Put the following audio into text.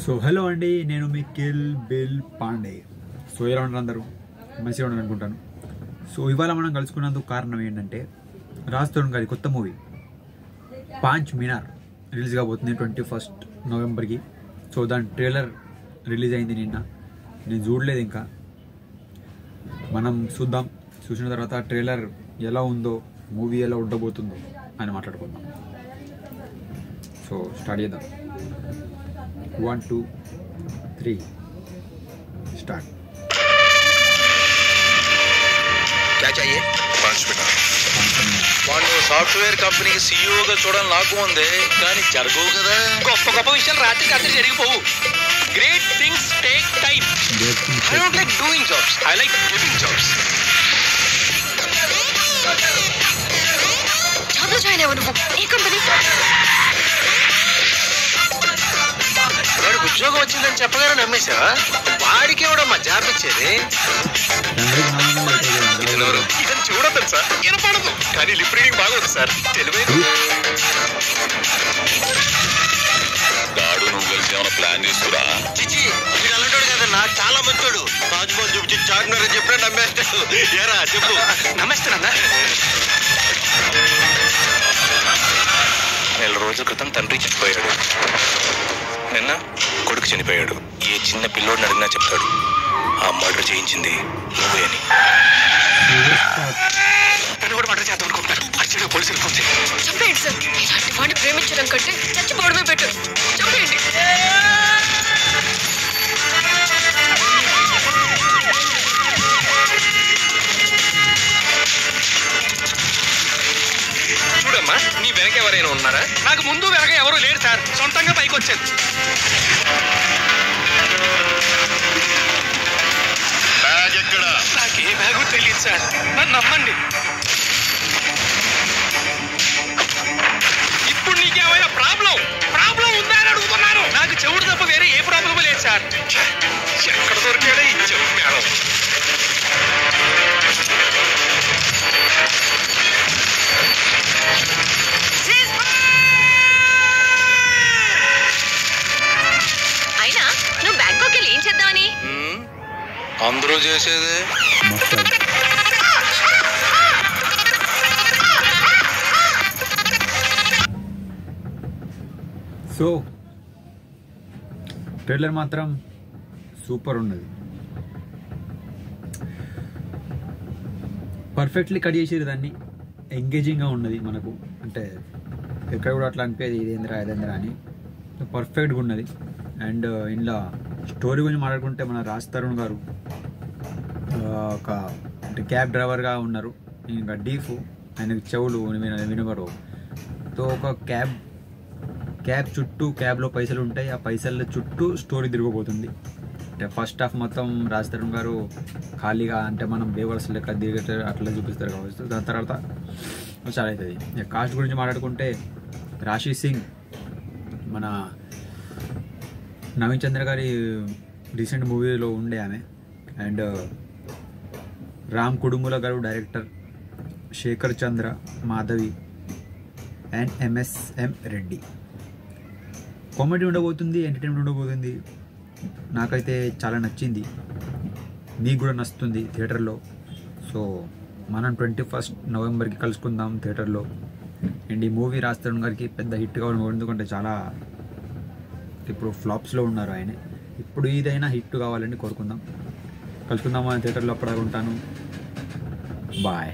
So hello అండి, నేను మీ kill bill Pandey. So ఎలా ఉన్నారు అందరూ? మంచిగా ఉన్నారు అనుకుంటాను. సో ఇవాళ మనం కలుసుకున్నందుకు కారణం ఏంటంటే, రాజ్ తరుణ్ గారి కొత్త మూవీ పాంచ్ మినార్ రిలీజ్ కాబోతుంది 21 నవంబర్కి. సో దాని ట్రైలర్ రిలీజ్ అయింది నిన్న. నేను చూడలేదు ఇంకా, మనం చూద్దాం. చూసిన తర్వాత ట్రైలర్ ఎలా ఉందో, మూవీ ఎలా ఉండబోతుందో అని మాట్లాడుకుందాం. సో స్టార్ట్ చేద్దాం. 1 2 3 स्टार्ट। क्या चाहिए? 5 मिनट। వాడు సాఫ్ట్వేర్ కంపెనీకి సీఈఓగా చూడాలని నాకు ఉంది, కానీ జరగవు కదా. గొప్ప గొప్ప విషయాలు రాత్రి రాత్రి జరిగిపోవు. Great things take time. I don't like doing jobs, I like giving jobs. జాబ్లో జాయిన్ అవ్వను. ఏ కంపెనీ? వాడికి ఉద్యోగం వచ్చిందని చెప్పగానే నమ్మేశావా? వాడికి ఎవడమ్మా జాబ్ ఇచ్చేది? ఇదని చూడదు సార్, వినపడదు, కానీ లిప్ రీడింగ్ బాగోదు సార్. తెలివైన దాడు. నువ్వు కలిసి ఏమైనా ప్లాన్ చేసుకురా? చిచి, మీరు అలాంటాడు కదా, నాకు చాలా మంచోడు. తాజ్మహల్ చూపించి చార్మినార్ అని చెప్పినా నమ్మేస్తాడు. ఏరా చెప్పు. నమ్మేస్తానన్నా. 4 రోజుల క్రితం తండ్రి చచ్చిపోయాడు, నిన్న కొడుకు చనిపోయాడు. ఏ చిన్న పిల్లోడిని అడిగినా చెప్తాడు, ఆ మర్డర్ చేయించింది నువ్వే అని. నన్ను కూడా మర్డర్ చేద్దాం అనుకుంటున్నారు. అర్జెంట్గా పోలీసులు ఫోన్ చేయండి. చంపేయండి సార్. ఇలాంటి వాడిని ప్రేమించడం కంటే చచ్చిపోవడమే బెటర్. చంపేయండి. చూడమ్మా, నీ వెనక ఎవరైనా ఉన్నారా? నాకు ముందు వెనక ఎవరు లేరు సార్, సొంతంగా పైకి వచ్చాను. బ్యాగ్ ఎక్కడ? నాకు ఏ బ్యాగు తెలియదు సార్, నన్ను నమ్మండి. ఇప్పుడు నీకేమైనా ప్రాబ్లం ఉందా అని అడుగుతున్నాను. నాకు చెవుడు తప్ప వేరే ఏ ప్రాబ్లం లేదు సార్. ఎక్కడ దొరికాడా ఈ చెవు మేడం? అయినా నువ్వు బ్యాంకాక్ వెళ్ళి ఏం చేద్దామని? అందరూ చేసేదే. సో ట్రైలర్ మాత్రం సూపర్ ఉన్నది. పర్ఫెక్ట్లీ కట్ చేసేది, దాన్ని ఎంగేజింగ్గా ఉన్నది మనకు. అంటే ఎక్కడ కూడా అట్లా అనిపేది ఇదేంద్రా అని. పర్ఫెక్ట్గా ఉన్నది. అండ్ ఇందులో స్టోరీ గురించి మాట్లాడుకుంటే, మన రాజ్ తరుణ్ గారు ఒక అంటే క్యాబ్ డ్రైవర్గా ఉన్నారు. ఇంకా డీఫ్, ఆయనకి చెవులు వినబడవు. సో ఒక క్యాబ్ చుట్టూ, క్యాబ్లో పైసలు ఉంటాయి, ఆ పైసల చుట్టూ స్టోరీ తిరగబోతుంది. అంటే ఫస్ట్ హాఫ్ మొత్తం రాజ్ తరుణ్ గారు ఖాళీగా, అంటే మనం బేవర్స్ లెక్క దిగేట అట్లా చూపిస్తారు కావచ్చు. దాని తర్వాత చాలా అవుతుంది. కాస్ట్ గురించి మాట్లాడుకుంటే, రాశి సింగ్ మన నవీన్ చంద్ర గారి రీసెంట్ మూవీలో ఉండే ఆమె. అండ్ రామ్ కుడుముల గారు director, Sekhar Chandra Madhavi and MSM Reddy. Comedy ఉండబోతుంది, ఎంటర్టైన్మెంట్ ఉండబోతుంది. నాకైతే చాలా నచ్చింది, మీకు కూడా నచ్చుతుంది థియేటర్లో. సో మనం 21 నవంబర్కి కలుసుకుందాం థియేటర్లో. అండ్ ఈ మూవీ రాజ్ తరుణ్ గారికి పెద్ద హిట్ కావాలి, ఎందుకంటే చాలా ఇప్పుడు ఫ్లాప్స్లో ఉన్నారు ఆయన. ఇప్పుడు ఇదైనా హిట్ కావాలని కోరుకుందాం. కలుసుకుందాం థియేటర్లో. అప్పుడు ఉంటాను. బాయ్.